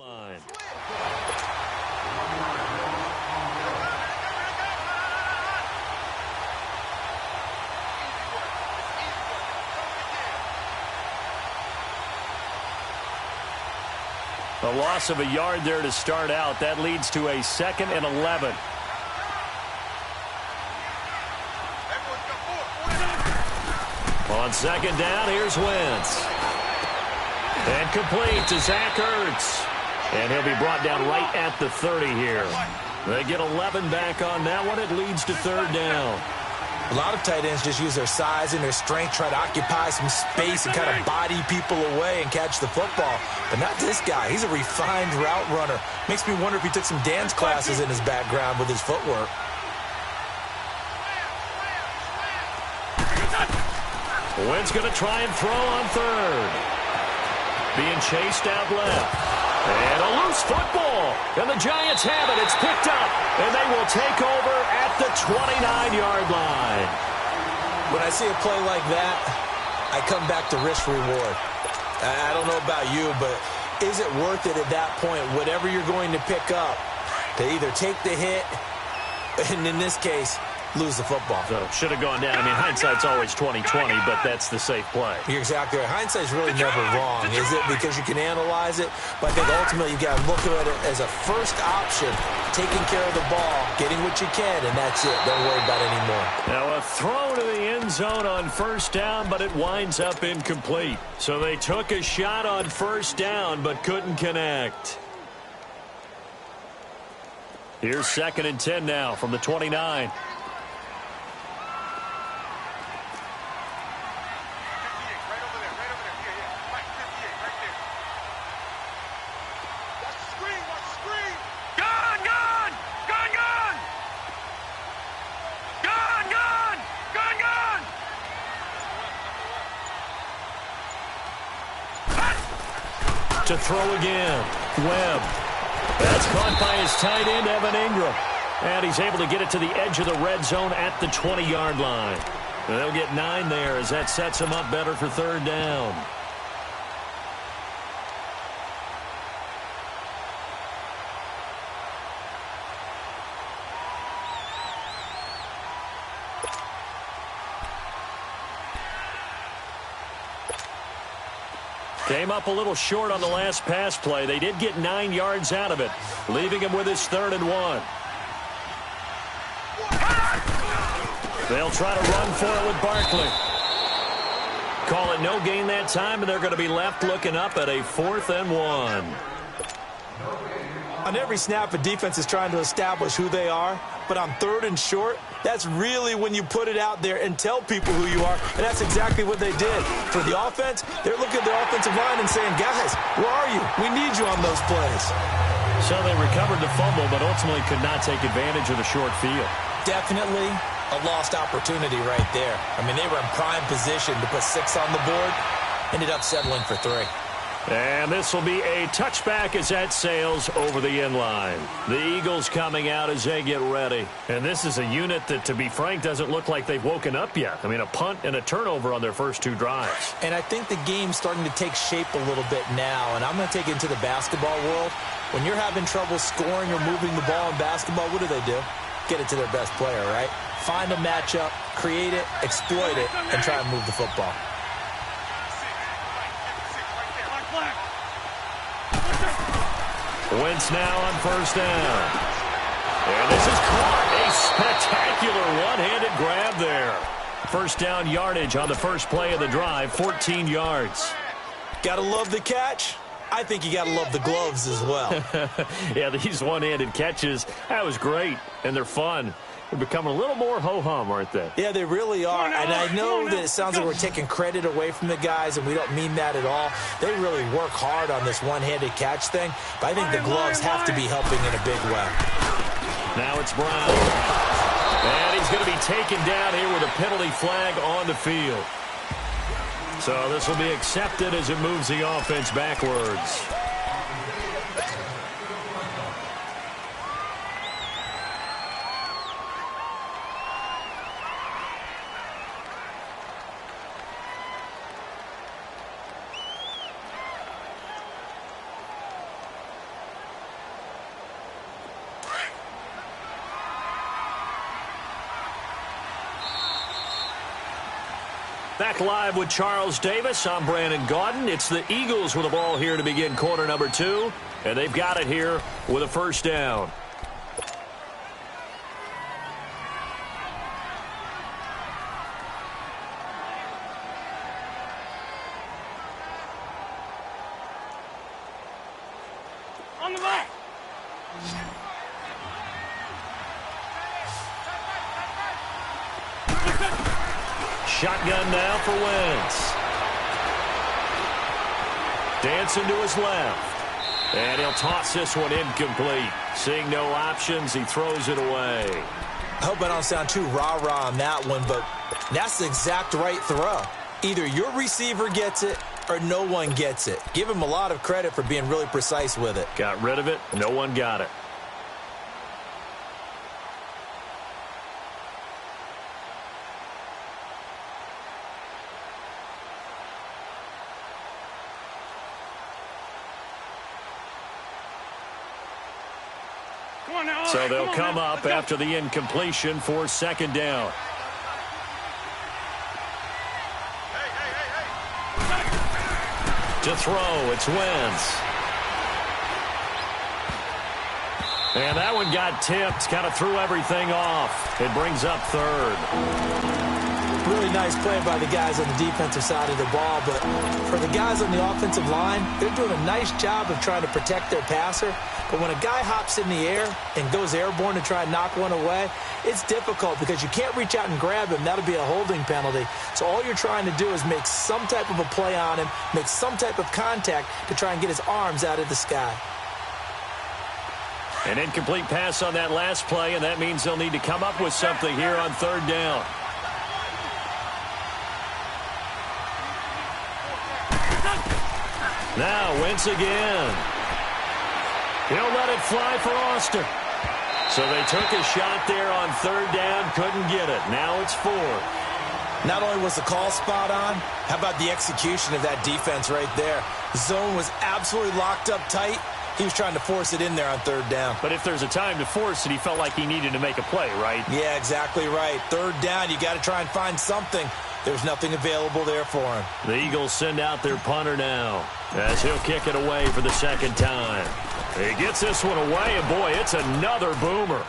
line. A loss of a yard there to start out. That leads to a 2nd and 11. On 2nd down, here's Wentz. And complete to Zach Ertz. And he'll be brought down right at the 30 here. They get 11 back on that one. It leads to 3rd down. A lot of tight ends just use their size and their strength, try to occupy some space and kind of body people away and catch the football. But not this guy. He's a refined route runner. Makes me wonder if he took some dance classes in his background with his footwork. Wentz going to try and throw on 3rd. Being chased out left. And a loose football. And the Giants have it. It's picked up. And they will take over at the 29-yard line. When I see a play like that, I come back to risk reward. I don't know about you, but is it worth it at that point, whatever you're going to pick up, to either take the hit, and in this case, lose the football? So should have gone down. I mean, hindsight's always 20/20, but that's the safe play. You're exactly right. Hindsight's really never wrong, is it? Because you can analyze it, but I think ultimately you got to look at it as a first option, taking care of the ball, getting what you can, and that's it. Don't worry about it anymore. Now a throw to the end zone on 1st down, but it winds up incomplete. So they took a shot on 1st down, but couldn't connect. Here's 2nd and 10 now from the 29. To throw again. Webb. That's caught by his tight end, Evan Ingram. And he's able to get it to the edge of the red zone at the 20-yard line. And they'll get 9 there as that sets him up better for 3rd down. Came up a little short on the last pass play. They did get 9 yards out of it, leaving him with his 3rd and 1. They'll try to run for it with Barkley. Call it no gain that time, and they're going to be left looking up at a 4th and 1. On every snap, a defense is trying to establish who they are, but on 3rd and short, that's really when you put it out there and tell people who you are, and that's exactly what they did. For the offense, they're looking at their offensive line and saying, guys, where are you? We need you on those plays. So they recovered the fumble, but ultimately could not take advantage of the short field. Definitely a lost opportunity right there. I mean, they were in prime position to put 6 on the board, ended up settling for 3. And this will be a touchback as that sails over the end line. The Eagles coming out as they get ready. And this is a unit that, to be frank, doesn't look like they've woken up yet. I mean, a punt and a turnover on their first 2 drives. And I think the game's starting to take shape a little bit now. And I'm going to take it into the basketball world. When you're having trouble scoring or moving the ball in basketball, what do? Get it to their best player, right? Find a matchup, create it, exploit it, and try and move the football. Wentz now on 1st down. And this is caught. A spectacular one-handed grab there. 1st down yardage on the first play of the drive, 14 yards. Gotta love the catch. I think you gotta love the gloves as well. Yeah, these one-handed catches, that was great, and they're fun. They're becoming a little more ho-hum, aren't they? Yeah, they really are. And I know that it sounds like we're taking credit away from the guys, and we don't mean that at all. They really work hard on this one-handed catch thing, but I think the gloves have to be helping in a big way. Now it's Brown. And he's going to be taken down here with a penalty flag on the field. So this will be accepted as it moves the offense backwards. Back live with Charles Davis. I'm Brandon Gaudin. It's the Eagles with the ball here to begin quarter number 2. And they've got it here with a first down. On the back. Shotgun now for Wentz. Dancing to his left. And he'll toss this one incomplete. Seeing no options, he throws it away. I hope I don't sound too rah-rah on that one, but that's the exact right throw. Either your receiver gets it or no one gets it. Give him a lot of credit for being really precise with it. Got rid of it. No one got it. So they'll come up after the incompletion for second down. To throw, it's Wentz. And that one got tipped, kind of threw everything off. It brings up third. Really nice play by the guys on the defensive side of the ball, but for the guys on the offensive line, they're doing a nice job of trying to protect their passer. But when a guy hops in the air and goes airborne to try and knock one away, it's difficult because you can't reach out and grab him. That'll be a holding penalty. So all you're trying to do is make some type of a play on him, make some type of contact to try and get his arms out of the sky. An incomplete pass on that last play, and that means they'll need to come up with something here on third down. Now Wentz again. He'll let it fly for Oster. So they took a shot there on third down, couldn't get it. Now it's fourth. Not only was the call spot on, how about the execution of that defense right there? The zone was absolutely locked up tight. He was trying to force it in there on third down. But if there's a time to force it, he felt like he needed to make a play, right? Yeah, exactly right. Third down, you got to try and find something. There's nothing available there for him. The Eagles send out their punter now as he'll kick it away for the second time. He gets this one away, and boy, it's another boomer.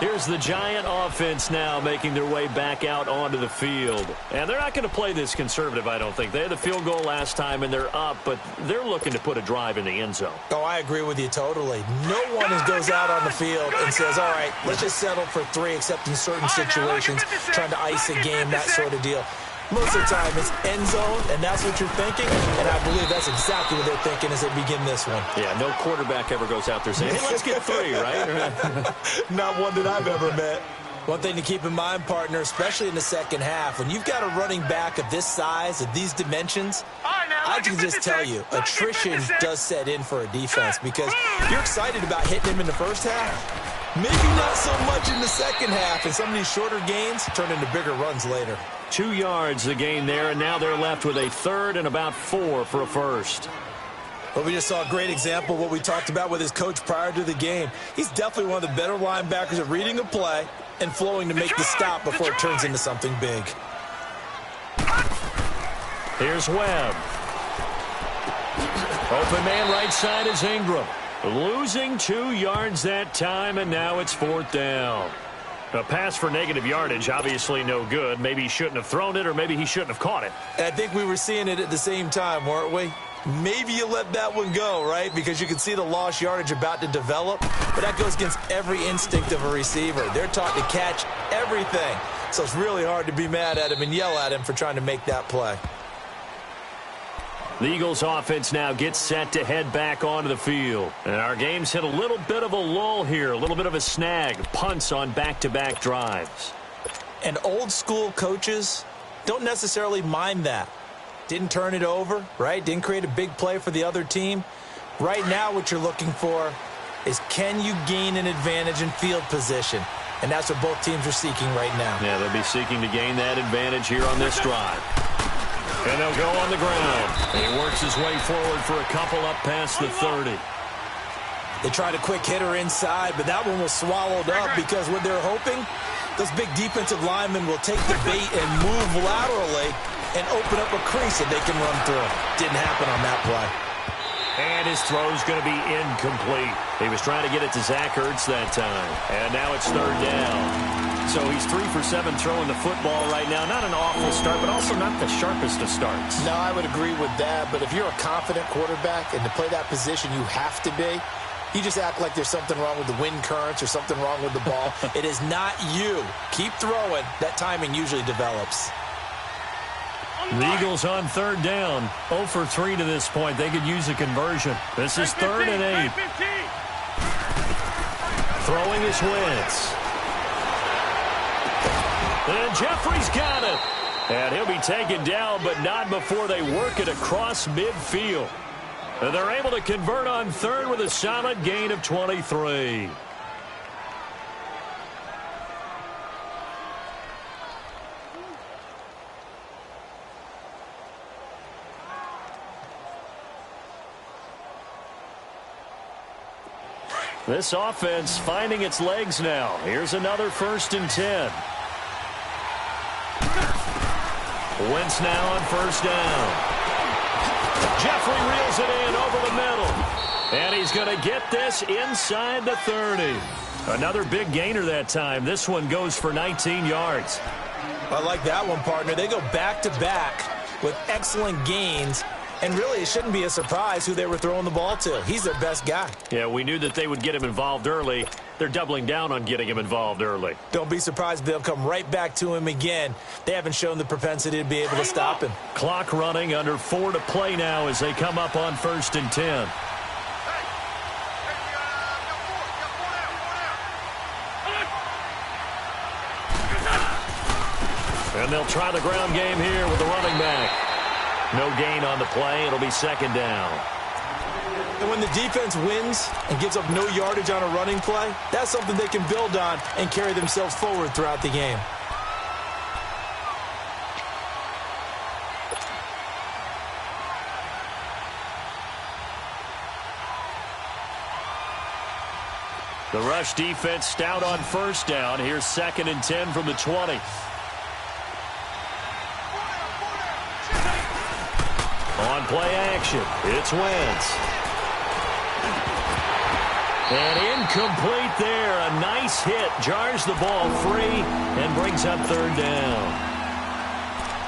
Here's the Giant offense now making their way back out onto the field. And they're not going to play this conservative, I don't think. They had the field goal last time, and they're up, but they're looking to put a drive in the end zone. Oh, I agree with you totally. No one goes out on the field and says, all right, let's just settle for 3, except in certain situations, trying to ice a game, that sort of deal. Most of the time, it's end zone, and that's what you're thinking, and I believe that's exactly what they're thinking as they begin this one. Yeah, no quarterback ever goes out there saying, hey, let's get 3, right? Not one that I've ever met. One thing to keep in mind, partner, especially in the second half, when you've got a running back of this size, of these dimensions, I can just tell you, attrition does set in for a defense because you're excited about hitting him in the first half. Maybe not so much in the second half, and some of these shorter gains turn into bigger runs later. 2 yards the gain there, and now they're left with a third and about 4 for a first. Well, we just saw a great example of what we talked about with his coach prior to the game. He's definitely one of the better linebackers at reading a play and flowing to make the stop before it turns into something big. Here's Webb. Open man right side is Ingram. Losing 2 yards that time, and now it's fourth down. A pass for negative yardage, obviously no good. Maybe he shouldn't have thrown it, or maybe he shouldn't have caught it. And I think we were seeing it at the same time, weren't we? Maybe you let that one go, right? Because you can see the lost yardage about to develop. But that goes against every instinct of a receiver. They're taught to catch everything. So it's really hard to be mad at him and yell at him for trying to make that play. The Eagles offense now gets set to head back onto the field. And our game's hit a little bit of a lull here, a little bit of a snag. Punts on back-to-back drives. And old school coaches don't necessarily mind that. Didn't turn it over, right? Didn't create a big play for the other team. Right now what you're looking for is can you gain an advantage in field position? And that's what both teams are seeking right now. Yeah, they'll be seeking to gain that advantage here on this drive. And they'll go on the ground. And he works his way forward for a couple up past the 30. They tried a quick hitter inside, but that one was swallowed up because what they're hoping Those big defensive linemen will take the bait and move laterally and open up a crease that they can run through. Didn't happen on that play. And his throw's going to be incomplete. He was trying to get it to Zach Ertz that time. And now it's third down. So he's 3 for 7 throwing the football right now. Not an awful start, but also not the sharpest of starts. No, I would agree with that. But if you're a confident quarterback and to play that position, you have to be. You just act like there's something wrong with the wind currents or something wrong with the ball. It is not you. Keep throwing. That timing usually develops. The Eagles on third down. 0 for 3 to this point. They could use a conversion. This is 3rd and 8. Throwing is Wentz. And Jeffrey's got it. And he'll be taken down, but not before they work it across midfield. And they're able to convert on third with a solid gain of 23. This offense finding its legs now. Here's another 1st and 10. Wentz now on 1st down. Jeffrey reels it in over the middle. And he's going to get this inside the 30. Another big gainer that time. This one goes for 19 yards. I like that one, partner. They go back-to-back with excellent gains. And really, it shouldn't be a surprise who they were throwing the ball to. He's their best guy. Yeah, we knew that they would get him involved early. They're doubling down on getting him involved early. Don't be surprised they'll come right back to him again. They haven't shown the propensity to be able to stop him. Clock running, under 4 to play now as they come up on 1st and 10. And they'll try the ground game here with the running back. No gain on the play. It'll be 2nd down. And when the defense wins and gives up no yardage on a running play, that's something they can build on and carry themselves forward throughout the game. The rush defense stout on 1st down. Here's 2nd and 10 from the 20. On play action, it's Wentz. And incomplete there. A nice hit. Jars the ball free and brings up 3rd down.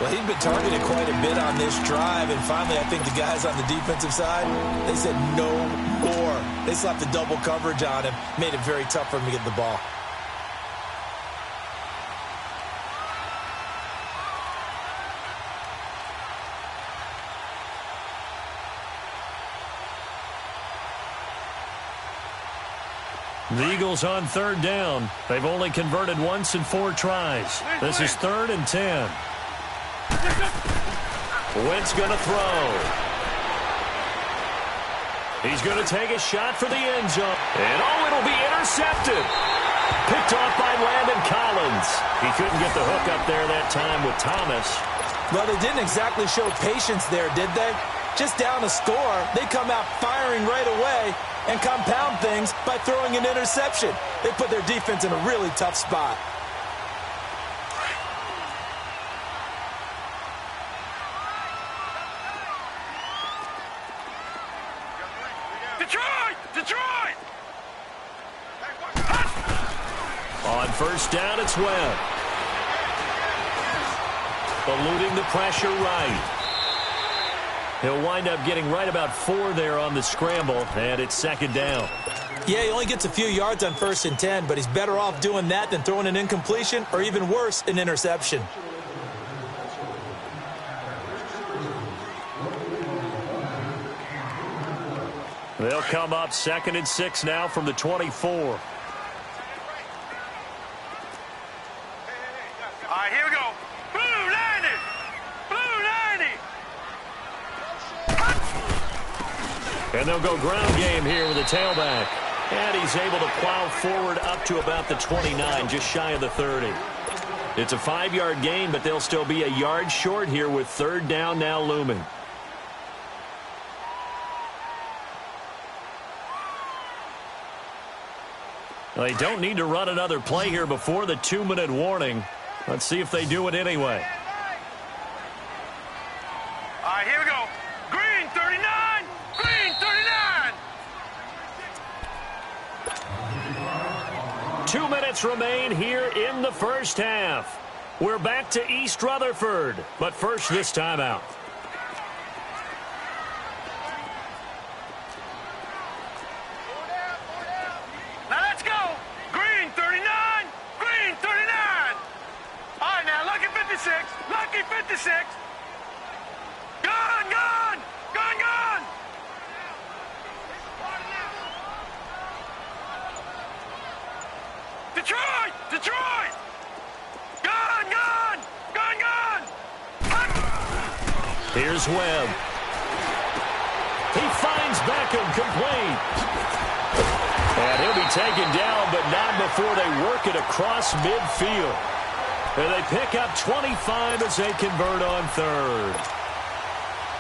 Well, he'd been targeted quite a bit on this drive, and finally I think the guys on the defensive side, they said no more. They slapped the double coverage on him, made it very tough for him to get the ball. The Eagles on 3rd down. They've only converted once in 4 tries. This is 3rd and 10. Wentz going to throw. He's going to take a shot for the end zone. And it'll be intercepted. Picked off by Landon Collins. He couldn't get the hook up there that time with Thomas. Well, they didn't exactly show patience there, did they? Just down a score, they come out firing right away and compound things by throwing an interception. They put their defense in a really tough spot. Detroit! On 1st down, it's Webb. Eluding the pressure right. He'll wind up getting right about 4 there on the scramble, and it's 2nd down. Yeah, he only gets a few yards on 1st and 10, but he's better off doing that than throwing an incompletion or even worse, an interception. They'll come up 2nd and 6 now from the 24. All right, here we go. Blue 90! Blue 90! And they'll go ground game here with a tailback. And he's able to plow forward up to about the 29, just shy of the 30. It's a 5-yard gain, but they'll still be a yard short here with 3rd down now looming. They don't need to run another play here before the 2-minute warning. Let's see if they do it anyway. All right, here we go. Green 39. Green 39. 2 minutes remain here in the first half. We're back to East Rutherford, but first this timeout. Now let's go. Green 39. Green 39. All right, now lucky 56. Lucky 56. Gun, gun. Gun, gun. Detroit. Detroit. Gun, gun. Gun, gun. Here's Webb. He finds Beckham complete. And he'll be taken down, but not before they work it across midfield. And they pick up 25 as they convert on third.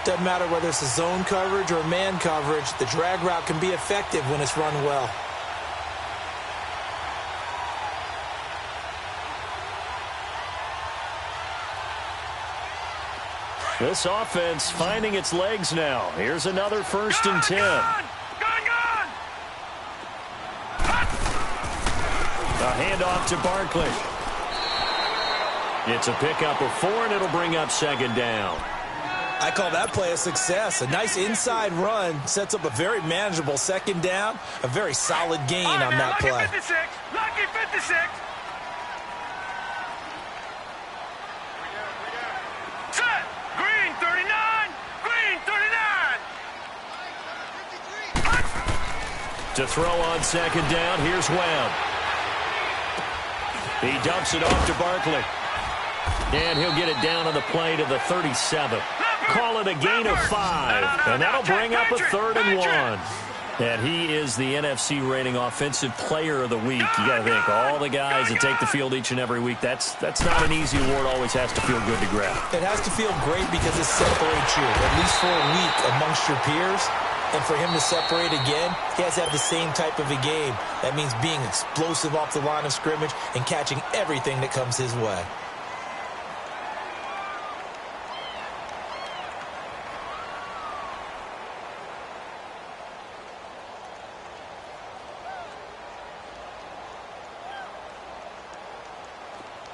Doesn't matter whether it's a zone coverage or man coverage, the drag route can be effective when it's run well. This offense finding its legs now. Here's another 1st and 10. Gun, gun, gun. A handoff to Barkley. It's a pickup of 4, and it'll bring up 2nd down. I call that play a success. A nice inside run sets up a very manageable 2nd down. A very solid gain All right, on now, that lucky play. 56. Lucky 56. Set. Green 39. Green 39. To throw on 2nd down, here's Webb. He dumps it off to Barkley. And he'll get it down on the play to the 37. Call it a gain of 5. And that'll bring up a 3rd and 1. And he is the NFC rating offensive player of the week. You got to think, all the guys that take the field each and every week, that's not an easy award. Always has to feel good to grab. It has to feel great because it separates you, at least for a week, amongst your peers. And for him to separate again, he has to have the same type of a game. That means being explosive off the line of scrimmage and catching everything that comes his way.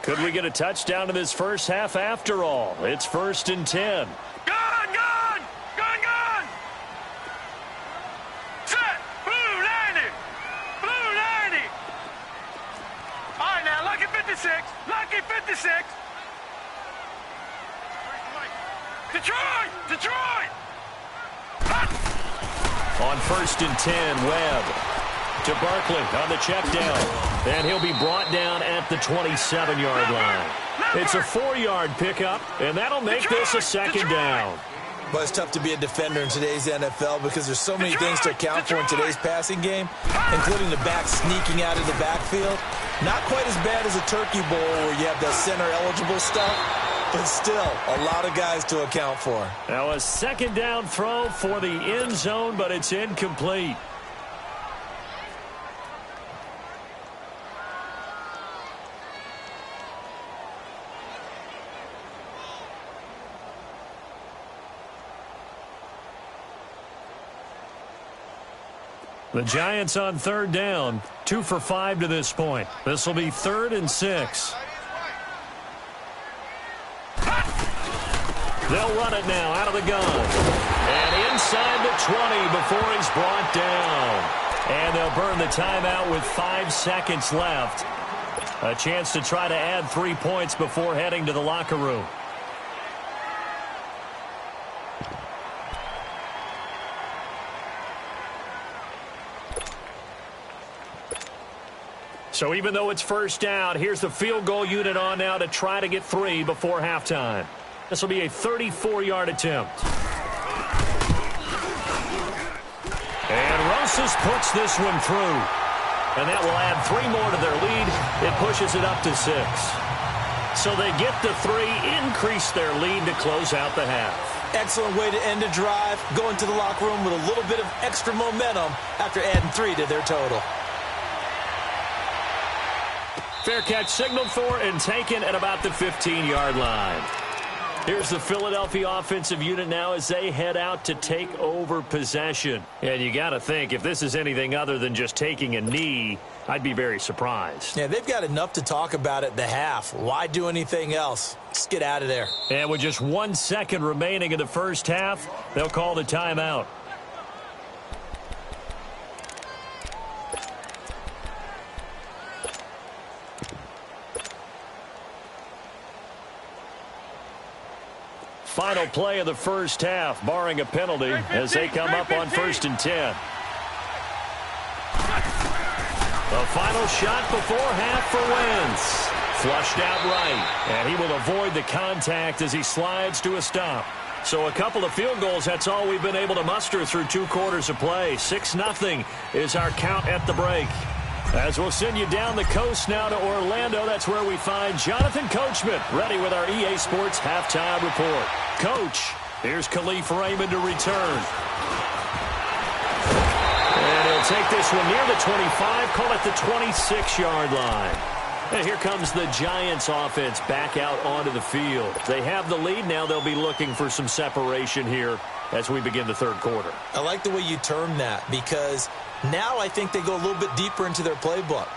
Could we get a touchdown in this first half after all? It's 1st and 10. Gun, gun. Gun, gun. Set. Blue 90. Blue 90. All right, now lucky 56. Lucky 56. Detroit. Detroit. On 1st and 10, Webb to Barkley on the check down. And he'll be brought down at the 27-yard line. It's a 4-yard pickup, and that'll make this a 2nd down. But it's tough to be a defender in today's NFL because there's so many things to account for in today's passing game, including the back sneaking out of the backfield. Not quite as bad as a turkey bowl where you have that center-eligible stuff, but still a lot of guys to account for. Now a 2nd down throw for the end zone, but it's incomplete. The Giants on 3rd down, 2 for 5 to this point. This will be 3rd and 6. They'll run it now out of the gun. And inside the 20 before he's brought down. And they'll burn the timeout with 5 seconds left. A chance to try to add 3 points before heading to the locker room. So even though it's 1st down, here's the field goal unit on now to try to get 3 before halftime. This will be a 34-yard attempt. And Rosas puts this one through. And that will add 3 more to their lead. It pushes it up to 6. So they get the 3, increase their lead to close out the half. Excellent way to end a drive, going to the locker room with a little bit of extra momentum after adding 3 to their total. Fair catch signaled for and taken at about the 15-yard line. Here's the Philadelphia offensive unit now as they head out to take over possession. And you got to think, if this is anything other than just taking a knee, I'd be very surprised. Yeah, they've got enough to talk about at the half. Why do anything else? Just get out of there. And with just 1 second remaining in the first half, they'll call the timeout. Final play of the first half, barring a penalty, as they come up on 1st and 10. The final shot before half for Wentz. Flushed out right, and he will avoid the contact as he slides to a stop. So a couple of field goals, that's all we've been able to muster through 2 quarters of play. 6-0 is our count at the break. As we'll send you down the coast now to Orlando, that's where we find Jonathan Coachman, ready with our EA Sports Halftime Report. Coach, here's Khalif Raymond to return. And he'll take this one near the 25, call it the 26-yard line. And here comes the Giants offense back out onto the field. They have the lead. Now they'll be looking for some separation here as we begin the third quarter. I like the way you term that because now I think they go a little bit deeper into their playbook.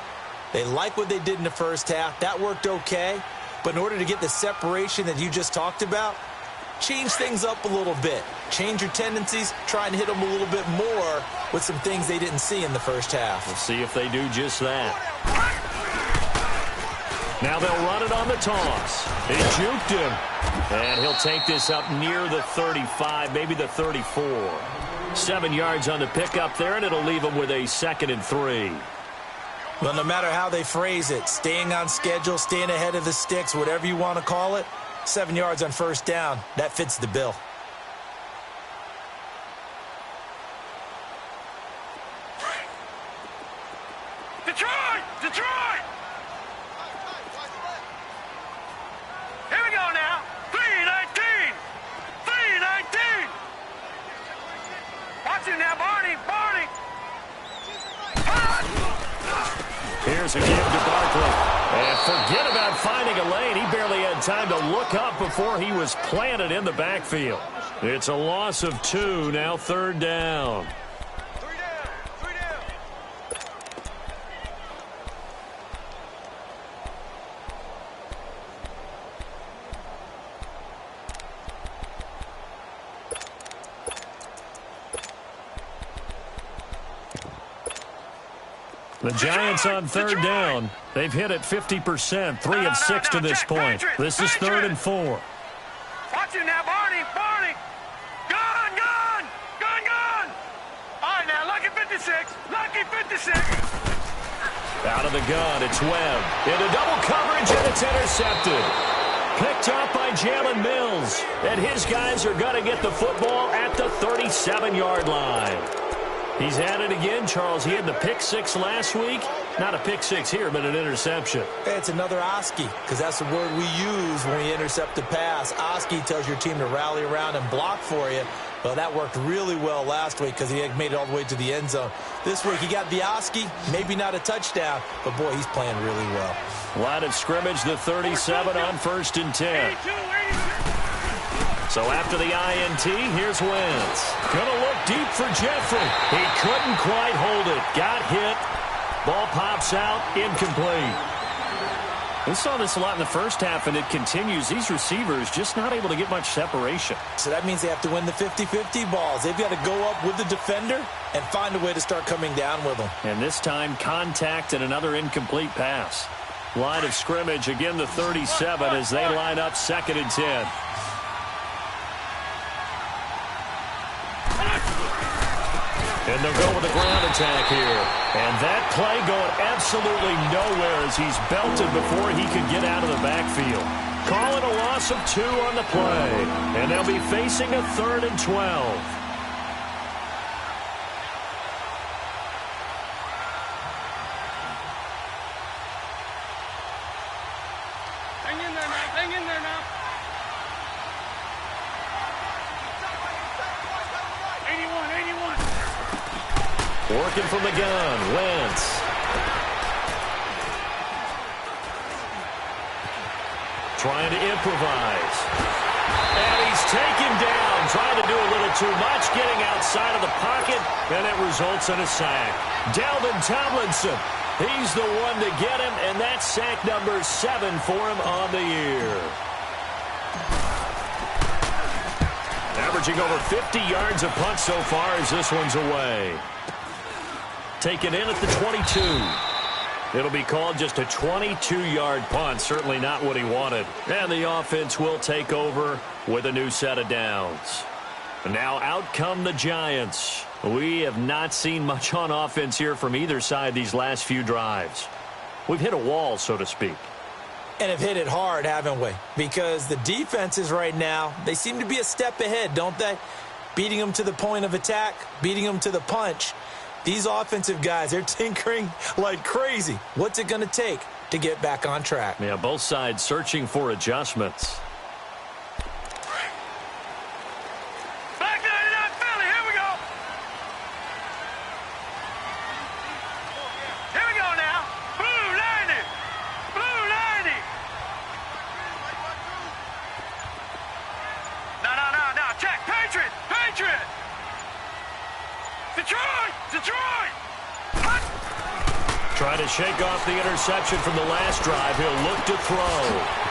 They like what they did in the first half. That worked okay. But in order to get the separation that you just talked about, change things up a little bit. Change your tendencies. Try and hit them a little bit more with some things they didn't see in the first half. We'll see if they do just that. Now they'll run it on the toss. He juked him. And he'll take this up near the 35, maybe the 34. 7 yards on the pickup there, and it'll leave him with a 2nd and 3. Well, no matter how they phrase it, staying on schedule, staying ahead of the sticks, whatever you want to call it, 7 yards on first down, that fits the bill. Detroit! Detroit! Here we go now. 3-19. 3-19. Watch it now, Barney. Barney. Here's a give to Barkley. And forget about finding a lane. He barely had time to look up before he was planted in the backfield. It's a loss of 2, now 3rd down. The Giants on 3rd down. They've hit it 50%, 3 of 6 to this point. This is 3rd and 4. Watch it now, Barney. Barney. Gun, gun. Gun, gun. All right, now, lucky 56. Lucky 56. Out of the gun, it's Webb. Into double coverage, and it's intercepted. Picked up by Jalen Mills. And his guys are going to get the football at the 37-yard line. He's at it again, Charles. He had the pick 6 last week. Not a pick 6 here, but an interception. Hey, it's another Oski, because that's the word we use when we intercept a pass. Oski tells your team to rally around and block for you. Well, that worked really well last week because he had made it all the way to the end zone. This week, he got the Oski, maybe not a touchdown, but, boy, he's playing really well. Line of scrimmage, the 37 on 1st and 10. So after the INT, here's Wentz. Going to look deep for Jeffrey. He couldn't quite hold it. Got hit. Ball pops out. Incomplete. We saw this a lot in the first half, and it continues. These receivers just not able to get much separation. So that means they have to win the 50-50 balls. They've got to go up with the defender and find a way to start coming down with them. And this time, contact and another incomplete pass. Line of scrimmage, again the 37 as they line up 2nd and 10. And they'll go with the ground attack here. And that play going absolutely nowhere as he's belted before he could get out of the backfield. Call it a loss of 2 on the play. And they'll be facing a 3rd and 12. Hang in there now. Hang in there now. 81. Working from the gun, Wentz. trying to improvise. And he's taken down, trying to do a little too much, getting outside of the pocket, and it results in a sack. Dalvin Tomlinson, he's the one to get him, and that's sack number 7 for him on the year. Averaging over 50 yards a punt so far as this one's away. Taken in at the 22. It'll be called just a 22-yard punt. Certainly not what he wanted. And the offense will take over with a new set of downs. And now out come the Giants. We have not seen much on offense here from either side these last few drives. We've hit a wall, so to speak. And have hit it hard, haven't we? Because the defenses right now, they seem to be a step ahead, don't they? Beating them to the point of attack, beating them to the punch. These offensive guys, they're tinkering like crazy. What's it going to take to get back on track? Yeah, both sides searching for adjustments. Back 99 Philly, here we go. Here we go now. Blue 90. Blue 90. No. Check. Patriot. Patriot. Detroit! Detroit! Hut! Trying to shake off the interception from the last drive. He'll look to throw.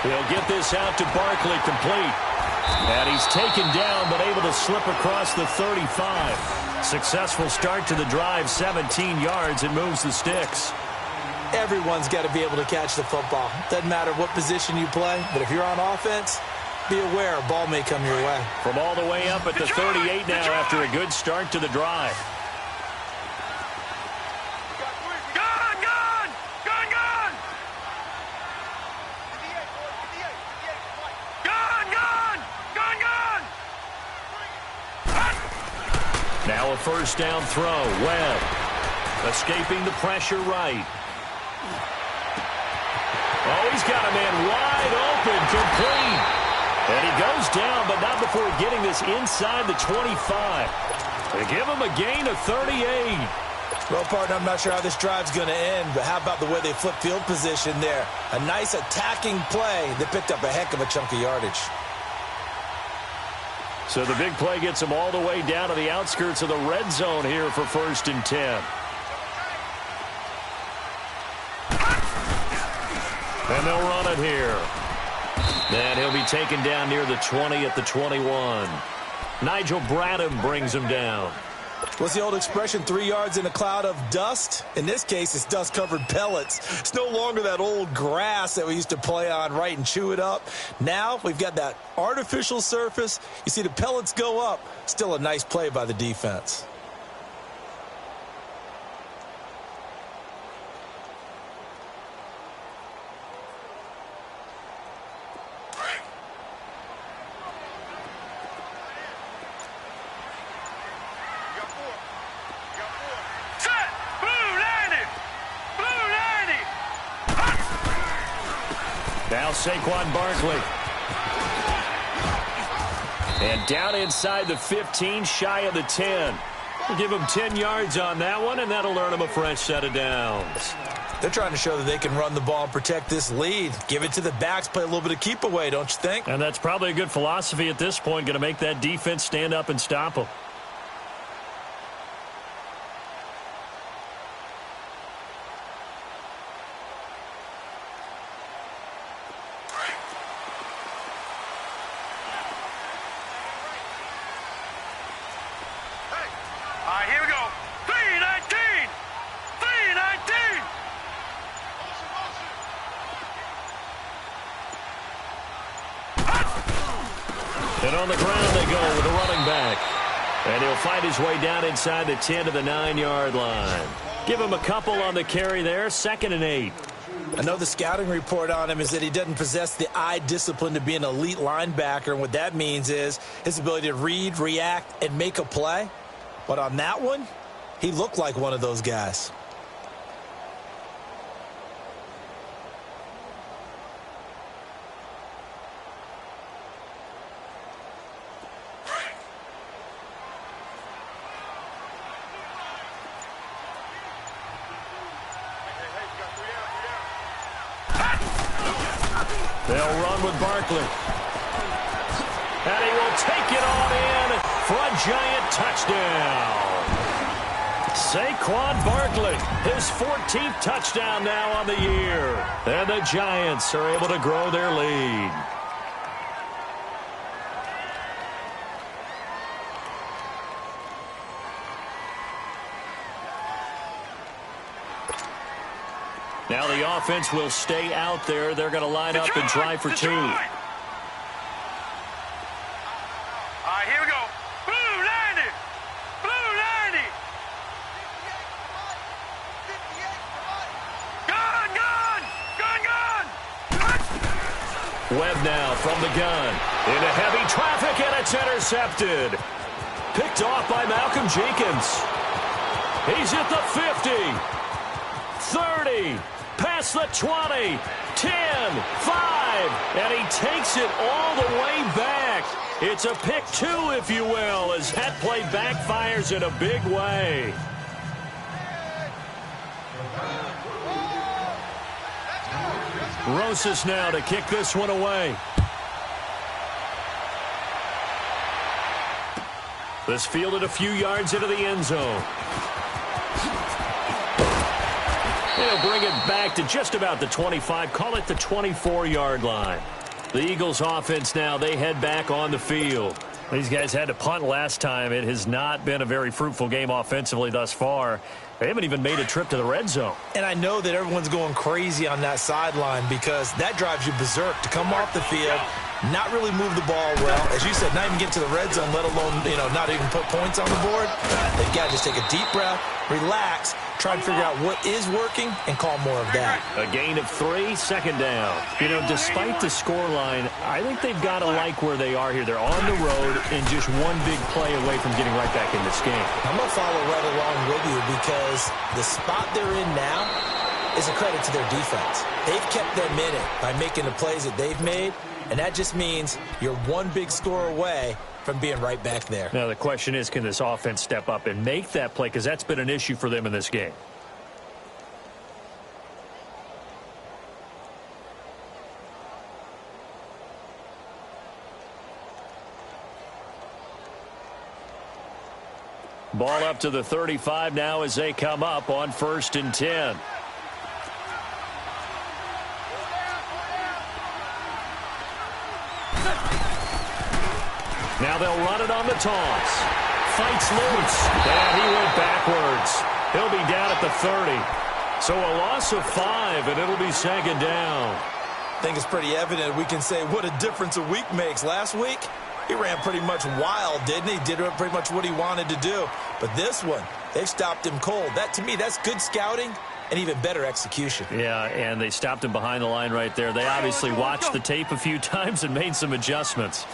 He'll get this out to Barkley, complete. And he's taken down, but able to slip across the 35. Successful start to the drive, 17 yards, and moves the sticks. Everyone's got to be able to catch the football. Doesn't matter what position you play, but if you're on offense, be aware a ball may come your way. From all the way up at the 38 now after a good start to the drive. Now a first down throw. Webb escaping the pressure right. Oh, he's got a man wide open, complete. And he goes down, but not before getting this inside the 25. They give him a gain of 38. Well, partner, I'm not sure how this drive's going to end, but how about the way they flip field position there? A nice attacking play that picked up a heck of a chunk of yardage. So the big play gets them all the way down to the outskirts of the red zone here for 1st and 10. And they'll run it here. And he'll be taken down near the 20 at the 21. Nigel Bradham brings him down. What's the old expression, 3 yards in a cloud of dust? In this case, it's dust-covered pellets. It's no longer that old grass that we used to play on, right, and chew it up. Now we've got that artificial surface. You see the pellets go up. Still a nice play by the defense. Now Saquon Barkley. And down inside the 15, shy of the 10. We'll give him 10 yards on that one, and that'll earn him a fresh set of downs. They're trying to show that they can run the ball and protect this lead. Give it to the backs, play a little bit of keep away, don't you think? And that's probably a good philosophy at this point, going to make that defense stand up and stop them. And on the ground they go with a running back. And he'll fight his way down inside the 10 to the 9-yard line. Give him a couple on the carry there, 2nd and 8. I know the scouting report on him is that he doesn't possess the eye discipline to be an elite linebacker. And what that means is his ability to read, react, and make a play. But on that one, he looked like one of those guys. They'll run with Barkley. And he will take it on in for a giant touchdown. Saquon Barkley, his 14th touchdown now on the year. And the Giants are able to grow their lead. Now the offense will stay out there. They're going to line up and try for two. All right, here we go. Blue 90. Blue 90. Gun, gun, gun, gun. Webb now from the gun. Into heavy traffic, and it's intercepted. Picked off by Malcolm Jenkins. He's at the 50. 30. Past the 20, 10, 5, and he takes it all the way back. It's a pick two, if you will, as that play backfires in a big way. Rosas now to kick this one away. This fielded a few yards into the end zone. They'll bring it back to just about the 25, call it the 24-yard line. The Eagles offense now, they head back on the field. These guys had to punt last time. It has not been a very fruitful game offensively thus far. They haven't even made a trip to the red zone. And I know that everyone's going crazy on that sideline because that drives you berserk to come off the field, not really move the ball well. As you said, not even get to the red zone, let alone, not even put points on the board. They've got to just take a deep breath, relax, try to figure out what is working, and call more of that. A gain of 3, second down. Despite the scoreline, I think they've got to like where they are here. They're on the road and just one big play away from getting right back in this game. I'm going to follow right along with you because the spot they're in now is a credit to their defense. They've kept them in it by making the plays that they've made, and that just means you're one big score away from being right back there. Now the question is, can this offense step up and make that play? Because that's been an issue for them in this game. Ball up to the 35 now as they come up on 1st and 10. Now they'll run it on the toss. Fights loose. And he went backwards. He'll be down at the 30. So a loss of 5, and it'll be second down. I think it's pretty evident we can say what a difference a week makes. Last week, he ran pretty much wild, didn't he? Did pretty much what he wanted to do. But this one, they stopped him cold. That, to me, that's good scouting and even better execution. Yeah, and they stopped him behind the line right there. They obviously watched the tape a few times and made some adjustments.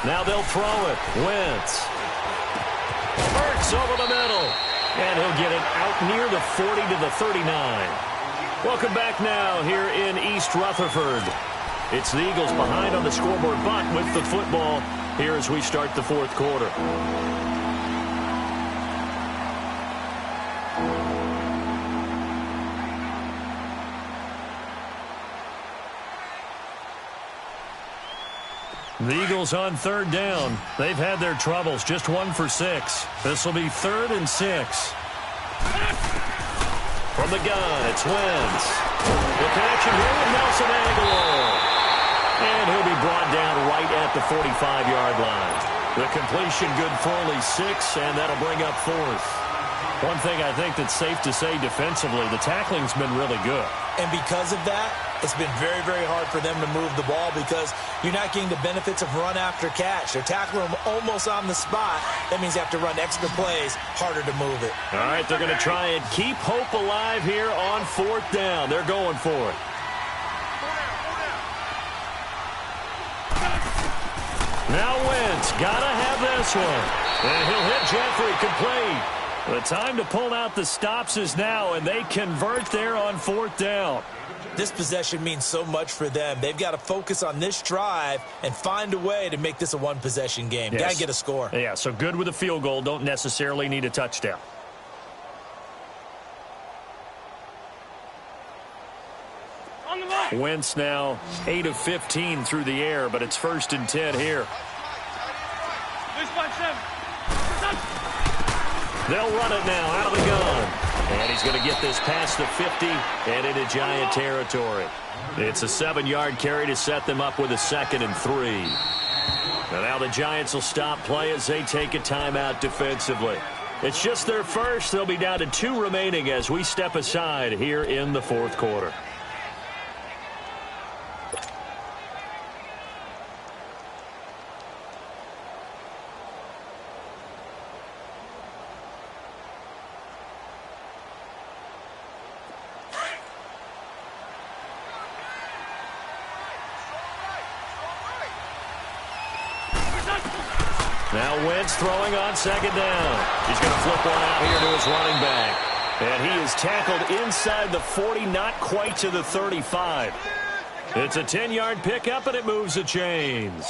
Now they'll throw it. Wentz. Hurts over the middle. And he'll get it out near the 40 to the 39. Welcome back now here in East Rutherford. It's the Eagles behind on the scoreboard, but with the football here as we start the fourth quarter. The Eagles on 3rd down. They've had their troubles, just 1 for 6. This will be 3rd and 6. From the gun, it's Wentz. The connection here with Nelson Agholor. And he'll be brought down right at the 45-yard line. The completion good for only 6, and that'll bring up 4th. One thing I think that's safe to say defensively, the tackling's been really good. And because of that, it's been very, very hard for them to move the ball because you're not getting the benefits of run after catch. They're tackling them almost on the spot. That means you have to run extra plays, harder to move it. All right, they're going to try and keep hope alive here on 4th down. They're going for it. Now Wentz, gotta have this one. And he'll hit Jeffrey complete. The time to pull out the stops is now, and they convert there on 4th down. This possession means so much for them. They've got to focus on this drive and find a way to make this a one-possession game. Yes. Got to get a score. Yeah, so good with a field goal. Don't necessarily need a touchdown. Wentz now 8 of 15 through the air, but it's 1st and 10 here. They'll run it now out of the gun. And he's going to get this past the 50 and into Giant territory. It's a 7-yard carry to set them up with a 2nd and 3. And now the Giants will stop play as they take a timeout defensively. It's just their first. They'll be down to 2 remaining as we step aside here in the 4th quarter. Now Wentz throwing on 2nd down. He's going to flip one out here to his running back. And he is tackled inside the 40, not quite to the 35. It's a 10-yard pickup, and it moves the chains.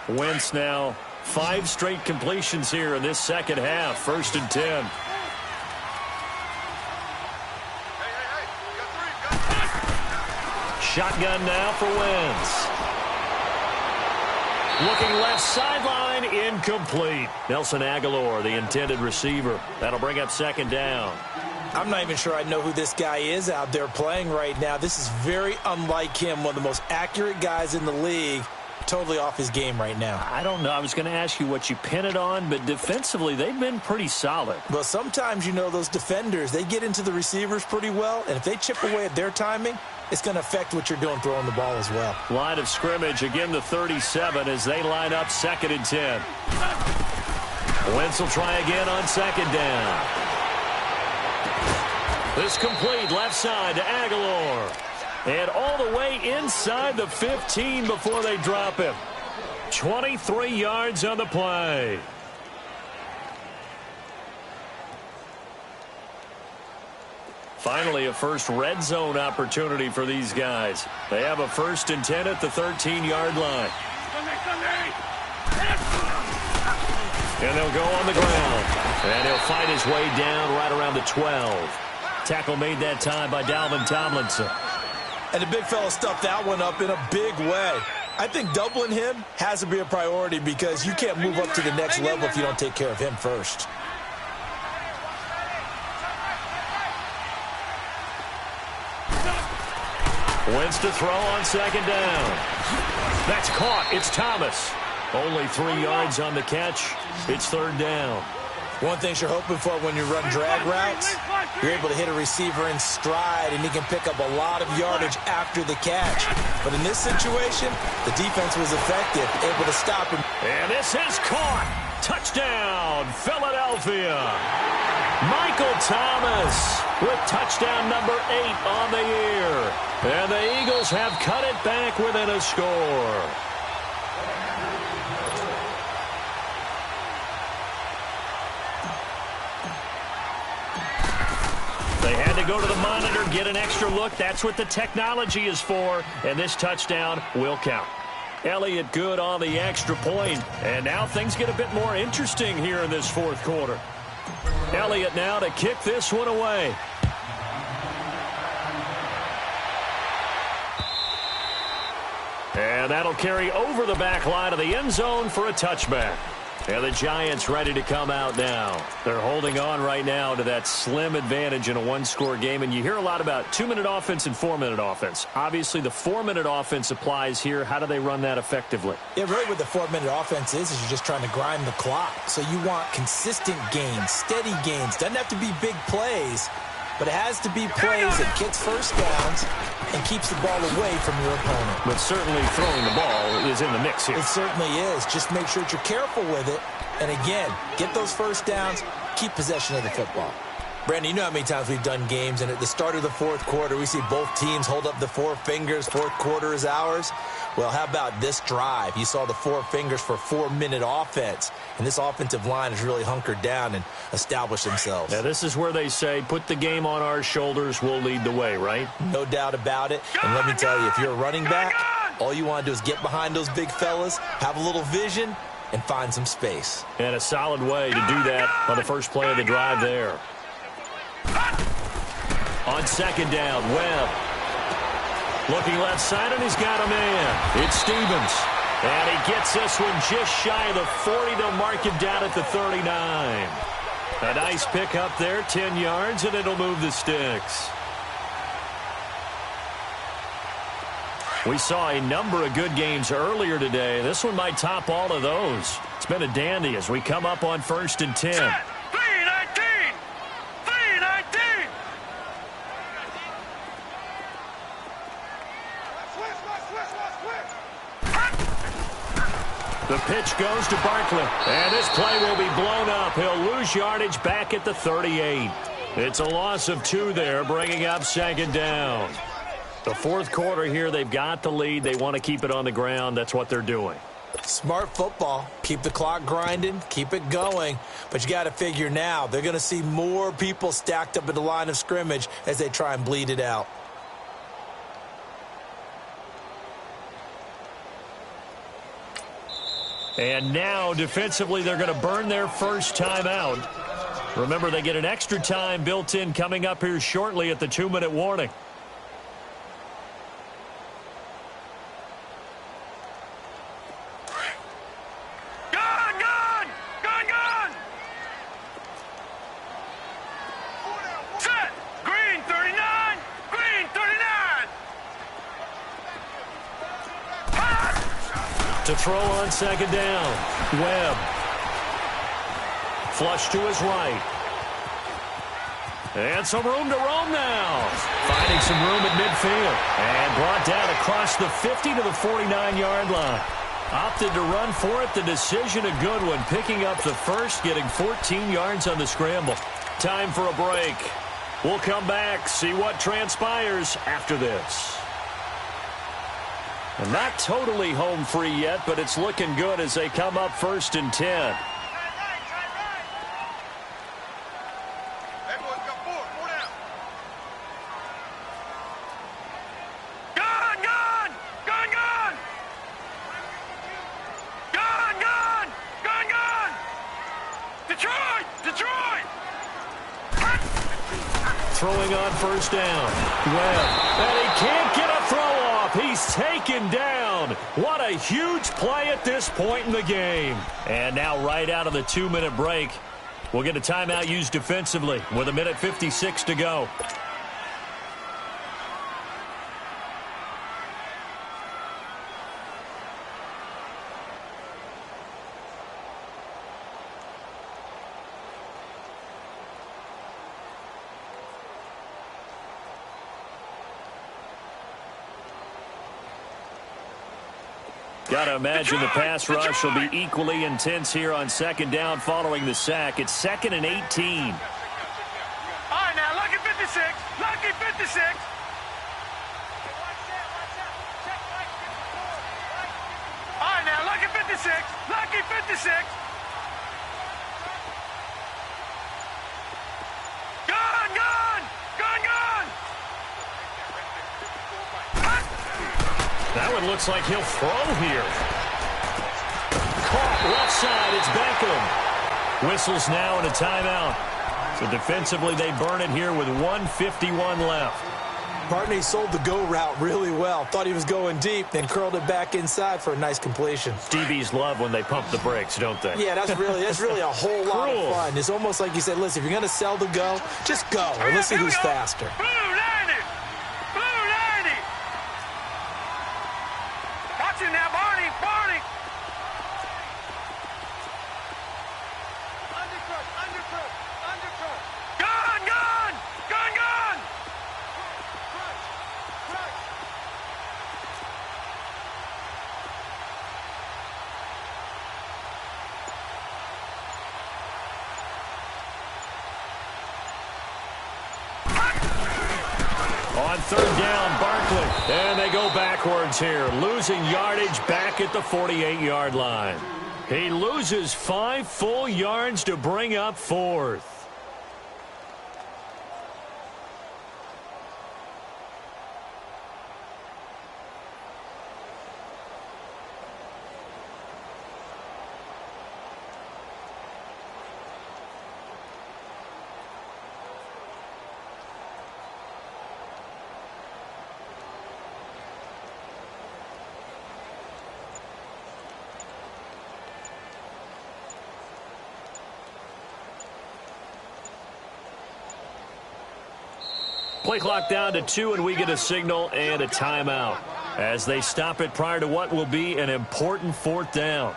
Wentz now 5 straight completions here in this second half. 1st and 10. Shotgun now for Wentz. Looking left sideline, incomplete. Nelson Agholor, the intended receiver. That'll bring up 2nd down. I'm not even sure I know who this guy is out there playing right now. This is very unlike him, one of the most accurate guys in the league. Totally off his game right now. I don't know. I was going to ask you what you pin it on, but defensively, they've been pretty solid. Well, sometimes, you know, those defenders, they get into the receivers pretty well, and if they chip away at their timing, it's going to affect what you're doing throwing the ball as well. Line of scrimmage, again the 37 as they line up 2nd and 10. Wentz will try again on 2nd down. This complete left side to Agholor. And all the way inside the 15 before they drop him. 23 yards on the play. Finally, a first red zone opportunity for these guys. They have a 1st and 10 at the 13-yard line. And they'll go on the ground. And he'll fight his way down right around the 12. Tackle made that time by Dalvin Tomlinson. And the big fella stuffed that one up in a big way. I think doubling him has to be a priority because you can't move up to the next level if you don't take care of him first. Wentz to throw on 2nd down. That's caught. It's Thomas. Only 3 yards on the catch. It's 3rd down. One thing you're hoping for when you run drag routes, you're able to hit a receiver in stride, and he can pick up a lot of yardage after the catch. But in this situation, the defense was effective, able to stop him. And this is caught. Touchdown, Philadelphia. Michael Thomas with touchdown number 8 on the year. And the Eagles have cut it back within a score. They had to go to the monitor, get an extra look. That's what the technology is for. And this touchdown will count. Elliott good on the extra point. And now things get a bit more interesting here in this 4th quarter. Elliott now to kick this one away. And that'll carry over the back line of the end zone for a touchback. And the Giants ready to come out now. They're holding on right now to that slim advantage in a 1-score game. And you hear a lot about 2-minute offense and 4-minute offense. Obviously, the 4-minute offense applies here. How do they run that effectively? Yeah, really what the 4-minute offense is you're just trying to grind the clock. So you want consistent gains, steady gains. Doesn't have to be big plays, but it has to be plays that gets first downs and keeps the ball away from your opponent. But certainly throwing the ball is in the mix here. It certainly is. Just make sure that you're careful with it. And again, get those first downs, keep possession of the football. Brandon, you know how many times we've done games, and at the start of the 4th quarter, we see both teams hold up the 4 fingers, 4th quarter is ours. Well, how about this drive? You saw the 4 fingers for 4-minute offense, and this offensive line has really hunkered down and established themselves. Now, this is where they say, put the game on our shoulders, we'll lead the way, right? No doubt about it. And let me tell you, if you're a running back, all you want to do is get behind those big fellas, have a little vision, and find some space. And a solid way to do that on the first play of the drive there. On second down, Webb. Looking left side, and he's got a man. It's Stevens. And he gets this one just shy of the 40 to mark him down at the 39. A nice pick up there, 10 yards, and it'll move the sticks. We saw a number of good games earlier today. This one might top all of those. It's been a dandy as we come up on 1st and 10. 3-19! 3-19! The pitch goes to Barkley, and this play will be blown up. He'll lose yardage back at the 38. It's a loss of 2 there, bringing up second down. The fourth quarter here, they've got the lead. They want to keep it on the ground. That's what they're doing. Smart football. Keep the clock grinding. Keep it going. But you got to figure now, they're going to see more people stacked up at the line of scrimmage as they try and bleed it out. And now, defensively, they're going to burn their first time out. Remember, they get an extra time built in coming up here shortly at the 2-minute warning. To throw on second down. Webb. Flush to his right. And some room to roam now. Finding some room at midfield. And brought down across the 50 to the 49-yard line. Opted to run for it. The decision a good one. Picking up the first, getting 14 yards on the scramble. Time for a break. We'll come back, see what transpires after this. And not totally home free yet, but it's looking good as they come up 1st and 10. Throwing on first down. Webb. And he can't get a throw off. He's taken down. What a huge play at this point in the game. And now right out of the 2-minute break, we'll get a timeout used defensively with 1:56 to go. Got to imagine the pass rush will be equally intense here on second down following the sack. It's 2nd and 18. All right, now, lucky 56. Lucky 56. All right, now, lucky 56. Lucky 56. Gun, gun. Gun, gun. That one looks like he'll throw here. Caught left side. It's Beckham. Whistles now and a timeout. So defensively, they burn it here with 1:51 left. Bartney sold the go route really well. Thought he was going deep, then curled it back inside for a nice completion. DBs love when they pump the brakes, don't they? Yeah, that's really a whole lot of fun. It's almost like you said, listen, if you're going to sell the go, just go. And let's see who's faster. Blue 90. Blue 90. Watch it now, Barney. Barney. Gun, gun. Gun, gun. On third down, Barkley. And they go backwards here, losing yardage back at the 48-yard line. He loses 5 full yards to bring up 4th. Play clock down to 2, and we get a signal and a timeout as they stop it prior to what will be an important 4th down.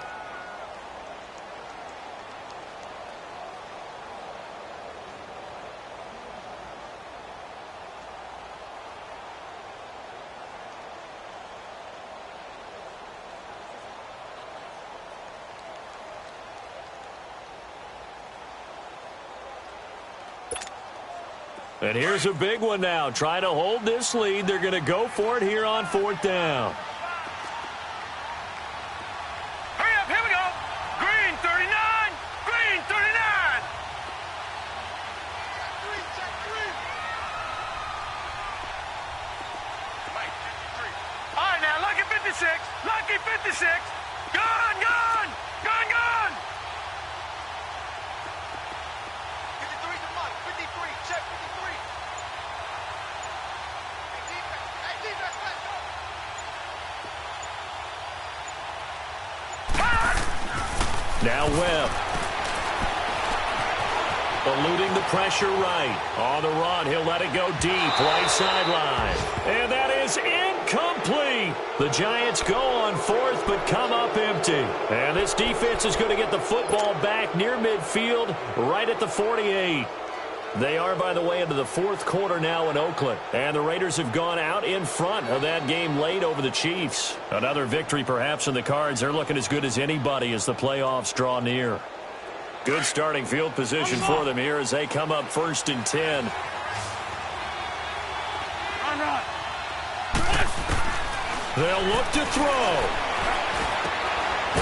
And here's a big one now. Trying to hold this lead. They're going to go for it here on 4th down. Hurry up, here we go. Green 39. Green 39. All right, now, lucky 56. Lucky 56. Gun, gun. Gun, gun. 53's a month. 53. Check 53. Hey, defense, let's go. Now Webb. Eluding the pressure right. On the run, he'll let it go deep. Right sideline. And that is incomplete. The Giants go on 4th but come up empty. And this defense is going to get the football back near midfield, right at the 48. They are, by the way, into the 4th quarter now in Oakland. And the Raiders have gone out in front of that game late over the Chiefs. Another victory perhaps in the cards. They're looking as good as anybody as the playoffs draw near. Good starting field position for them here as they come up 1st and 10. Run. They'll look to throw.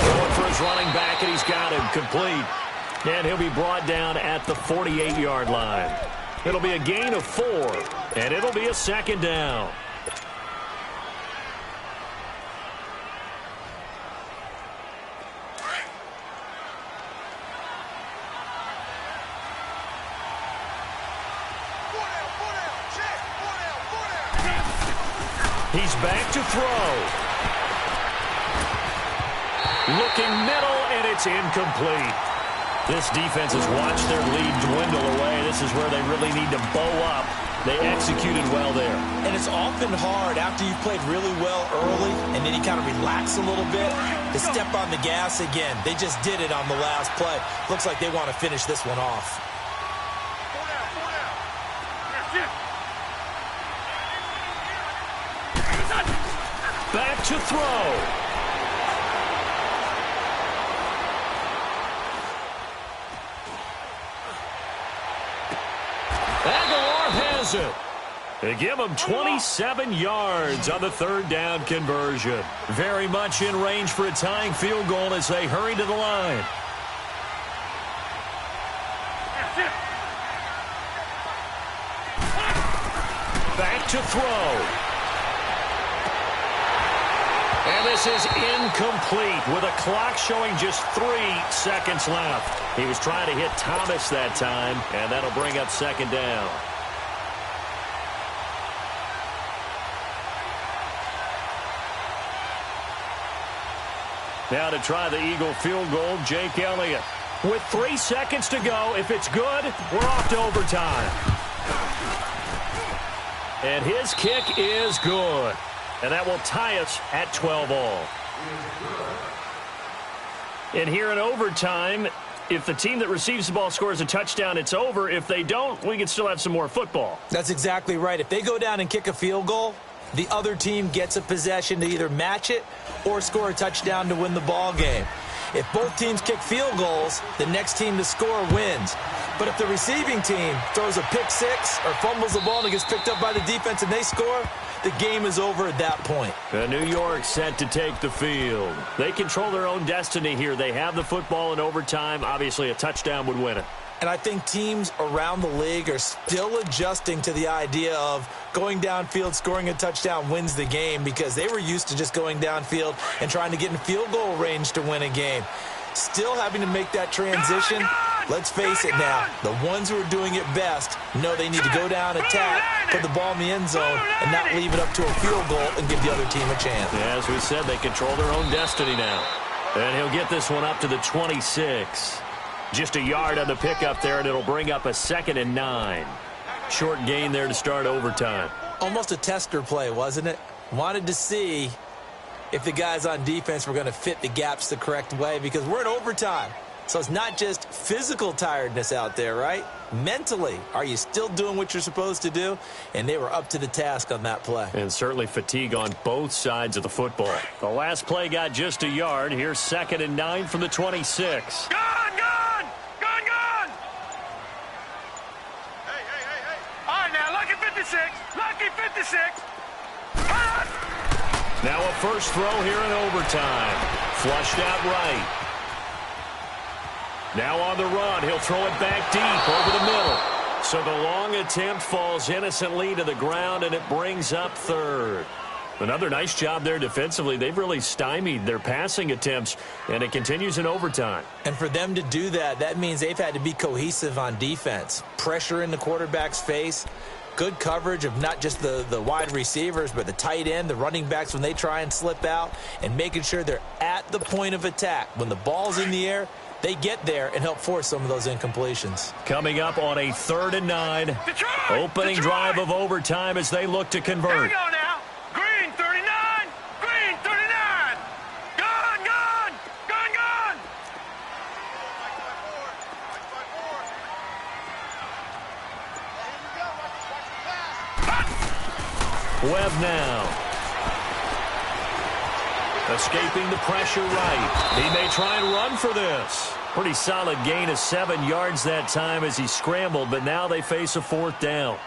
Going for his running back, and he's got him complete. And he'll be brought down at the 48-yard line. It'll be a gain of 4, and it'll be a 2nd down. He's back to throw. Looking middle, and it's incomplete. This defense has watched their lead dwindle away. This is where they really need to bow up. They executed well there. And it's often hard after you've played really well early and then you kind of relax a little bit to step on the gas again. They just did it on the last play. Looks like they want to finish this one off. Back to throw. Aguilar has it. They give him 27 yards on the 3rd down conversion. Very much in range for a tying field goal as they hurry to the line. Back to throw. And this is incomplete with a clock showing just 3 seconds left. He was trying to hit Thomas that time, and that'll bring up 2nd down. Now to try the Eagle field goal, Jake Elliott. With 3 seconds to go, if it's good, we're off to overtime. And his kick is good. And that will tie us at 12-all. And here in overtime, if the team that receives the ball scores a touchdown, it's over. If they don't, we can still have some more football. That's exactly right. If they go down and kick a field goal, the other team gets a possession to either match it or score a touchdown to win the ball game. If both teams kick field goals, the next team to score wins. But if the receiving team throws a pick six or fumbles the ball and it gets picked up by the defense and they score, the game is over at that point. New York set to take the field. They control their own destiny here. They have the football in overtime. Obviously, a touchdown would win it. And I think teams around the league are still adjusting to the idea of going downfield, scoring a touchdown wins the game, because they were used to just going downfield and trying to get in field goal range to win a game. Still having to make that transition. Let's face it now, the ones who are doing it best know they need to go down, attack, put the ball in the end zone, and not leave it up to a field goal and give the other team a chance. Yeah, as we said, they control their own destiny now. And he'll get this one up to the 26. Just a yard on the pickup there, and it'll bring up a 2nd and 9. Short gain there to start overtime. Almost a tester play, wasn't it? Wanted to see if the guys on defense were going to fit the gaps the correct way, because we're in overtime. So it's not just physical tiredness out there, right? Mentally, are you still doing what you're supposed to do? And they were up to the task on that play. And certainly fatigue on both sides of the football. The last play got just a yard. Here's 2nd and 9 from the 26. Gone! Gone! Gone! Gone! Hey! All right, now, lucky 56. Lucky 56. Hot! Now a first throw here in overtime. Flushed out right. Now on the run, he'll throw it back deep over the middle. So the long attempt falls innocently to the ground, and it brings up 3rd. Another nice job there defensively. They've really stymied their passing attempts, and it continues in overtime. And for them to do that, that means they've had to be cohesive on defense. Pressure in the quarterback's face. Good coverage of not just the wide receivers, but the tight end, the running backs when they try and slip out, and making sure they're at the point of attack. When the ball's in the air, they get there and help force some of those incompletions. Coming up on a 3rd and 9. Detroit! Opening drive of overtime as they look to Here we convert. go now. Green 39. Green 39. Gone! Gone! Gone! Gone! Webb now. Escaping the pressure right. He may try and run for this. Pretty solid gain of 7 yards that time as he scrambled, but now they face a 4th down.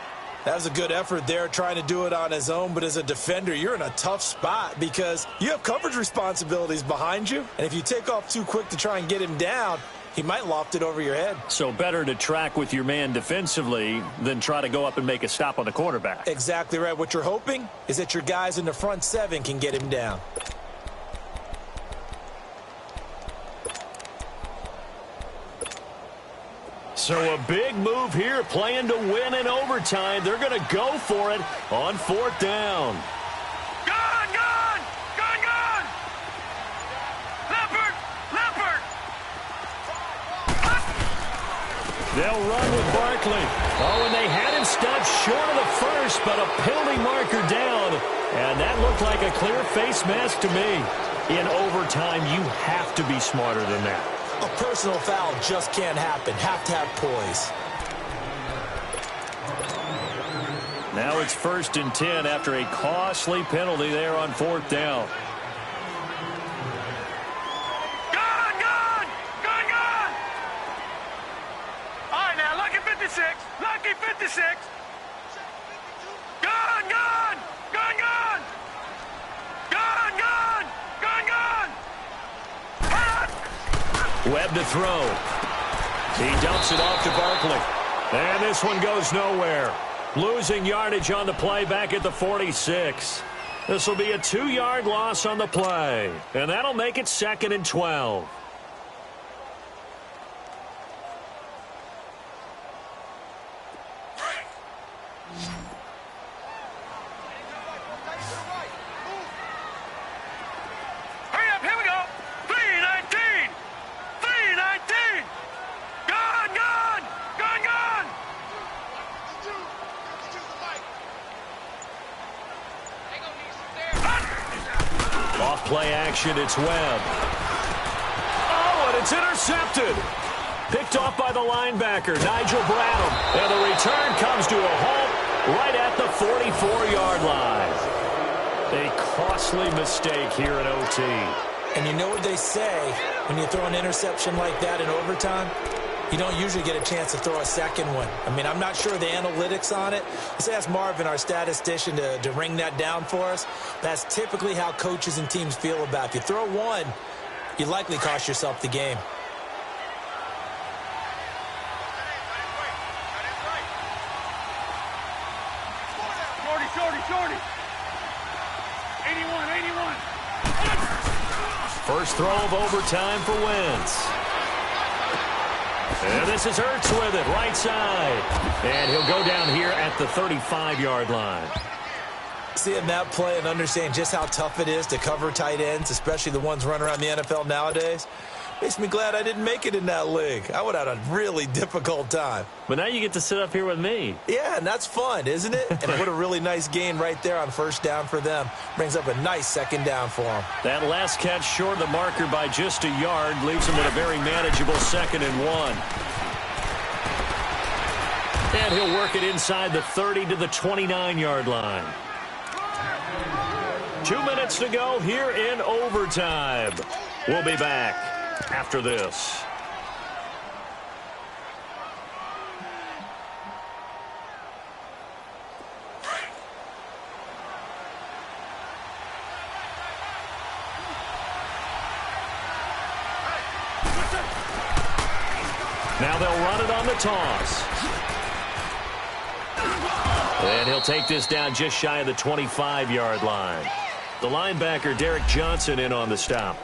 That was a good effort there, trying to do it on his own, but as a defender, you're in a tough spot because you have coverage responsibilities behind you, and if you take off too quick to try and get him down, he might loft it over your head. So better to track with your man defensively than try to go up and make a stop on the quarterback. Exactly right. What you're hoping is that your guys in the front 7 can get him down. So a big move here, playing to win in overtime. They're going to go for it on 4th down. Gone! Gone! Gone! Gone! Leopard! Leopard! They'll run with Barkley. Oh, and they had him stopped short of the first, but a penalty marker down. And that looked like a clear face mask to me. In overtime, you have to be smarter than that. A personal foul just can't happen. Have to have poise. Now it's 1st and 10 after a costly penalty there on 4th down. Gone! Gone! Gone! Gone! All right, now, lucky 56. Lucky 56. Gone! Gone! Gone! Gone! Gone! Gone! Gone! Gone! Hot! Webb to throw. He dumps it off to Barkley. And this one goes nowhere. Losing yardage on the play back at the 46. This will be a 2-yard loss on the play. And that'll make it 2nd and 12. Hurry up, here we go. 3:19. 3:19. Gone! Gone! Gone! Gone! Off play action, it's Webb. Oh, and it's intercepted. Picked off by the linebacker, Nigel Bradham. And the return comes to a halt right at the 44-yard line. A costly mistake here in OT. And you know what they say, when you throw an interception like that in overtime, you don't usually get a chance to throw a second one. I mean, I'm not sure of the analytics on it. Let's ask Marvin, our statistician, to ring that down for us. That's typically how coaches and teams feel about it. If you throw one, you likely cost yourself the game. Shorty. 81, 81. First throw of overtime for Wentz. And this is Ertz with it, right side. And he'll go down here at the 35-yard line. Seeing that play and understanding just how tough it is to cover tight ends, especially the ones running around the NFL nowadays, Makes me glad I didn't make it in that league. I would have had a really difficult time. But now you get to sit up here with me. Yeah, and that's fun, isn't it? And what a really nice gain right there on first down for them. Brings up a nice second down for them. That last catch short of the marker by just a yard leaves them with a very manageable 2nd and 1. And he'll work it inside the 30 to the 29-yard line. 2 minutes to go here in overtime. We'll be back after this. Now they'll run it on the toss. And he'll take this down just shy of the 25-yard line. The linebacker, Derek Johnson, in on the stop.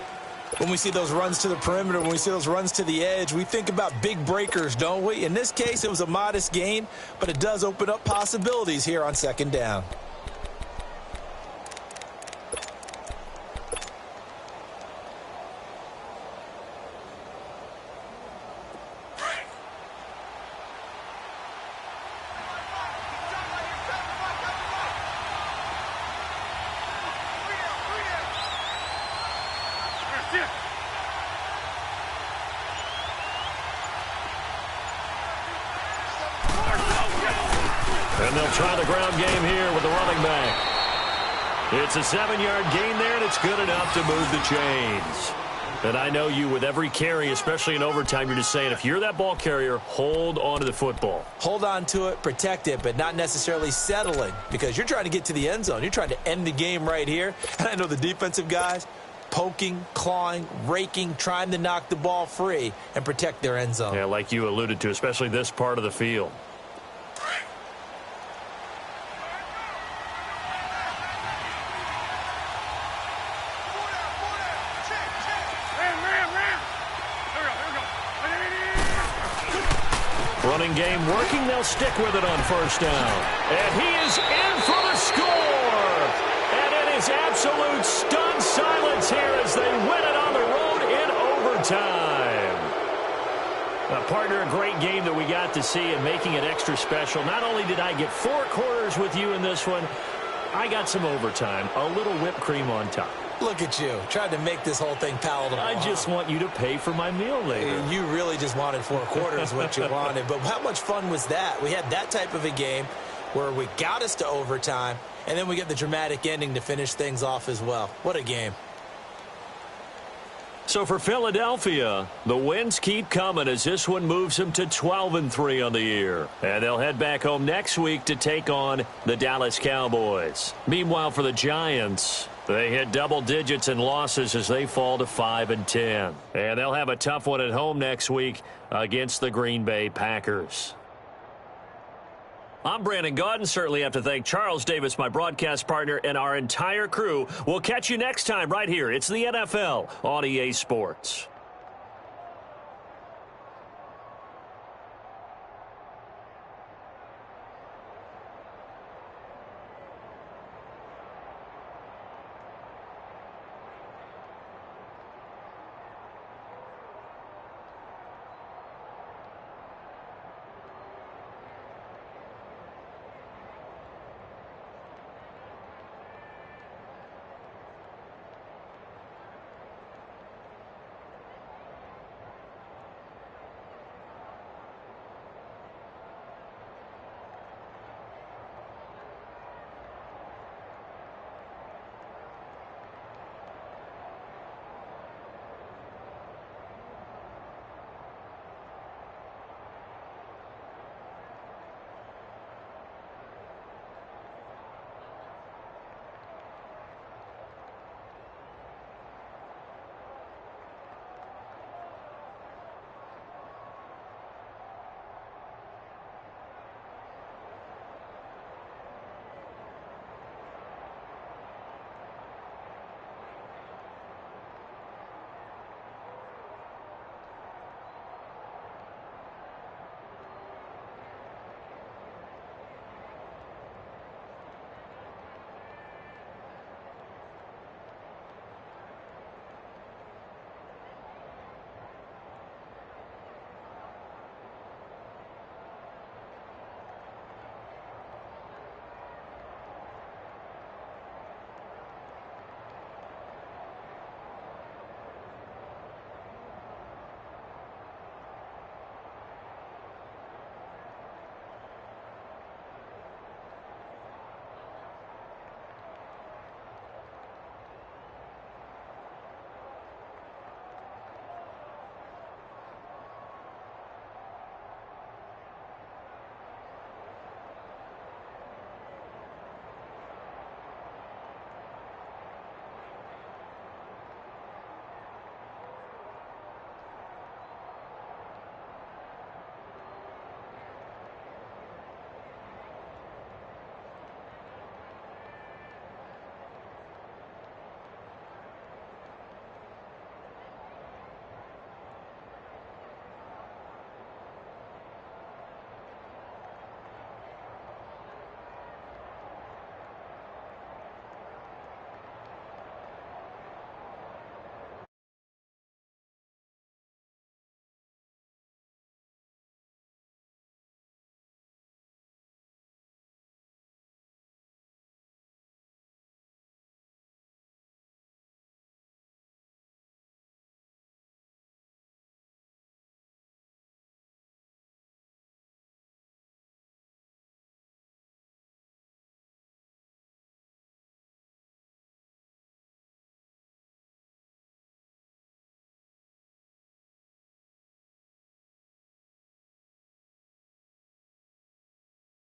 When we see those runs to the perimeter, when we see those runs to the edge, we think about big breakers, don't we? In this case, it was a modest gain, but it does open up possibilities here on 2nd down. And they'll try the ground game here with the running back. It's a 7-yard gain there, and it's good enough to move the chains. And I know you, with every carry, especially in overtime, you're just saying, if you're that ball carrier, hold on to the football. Hold on to it, protect it, but not necessarily settling, because you're trying to get to the end zone. You're trying to end the game right here. And I know the defensive guys, poking, clawing, raking, trying to knock the ball free and protect their end zone. Yeah, like you alluded to, especially this part of the field. Running game working. They'll stick with it on first down. And he is in for the score. And it is absolute stunned silence here as they win it on the road in overtime. Partner, a great game that we got to see and making it extra special. Not only did I get 4 quarters with you in this one, I got some overtime, a little whipped cream on top. Look at you, tried to make this whole thing palatable. I just want you to pay for my meal later. You really just wanted 4 quarters, what you wanted. But how much fun was that? We had that type of a game where we got us to overtime, and then we get the dramatic ending to finish things off as well. What a game. So for Philadelphia, the wins keep coming as this one moves them to 12-3 on the year. And they'll head back home next week to take on the Dallas Cowboys. Meanwhile, for the Giants, they hit double digits in losses as they fall to 5-10. And they'll have a tough one at home next week against the Green Bay Packers. I'm Brandon Gaudin. Certainly have to thank Charles Davis, my broadcast partner, and our entire crew. We'll catch you next time right here. It's the NFL on EA Sports.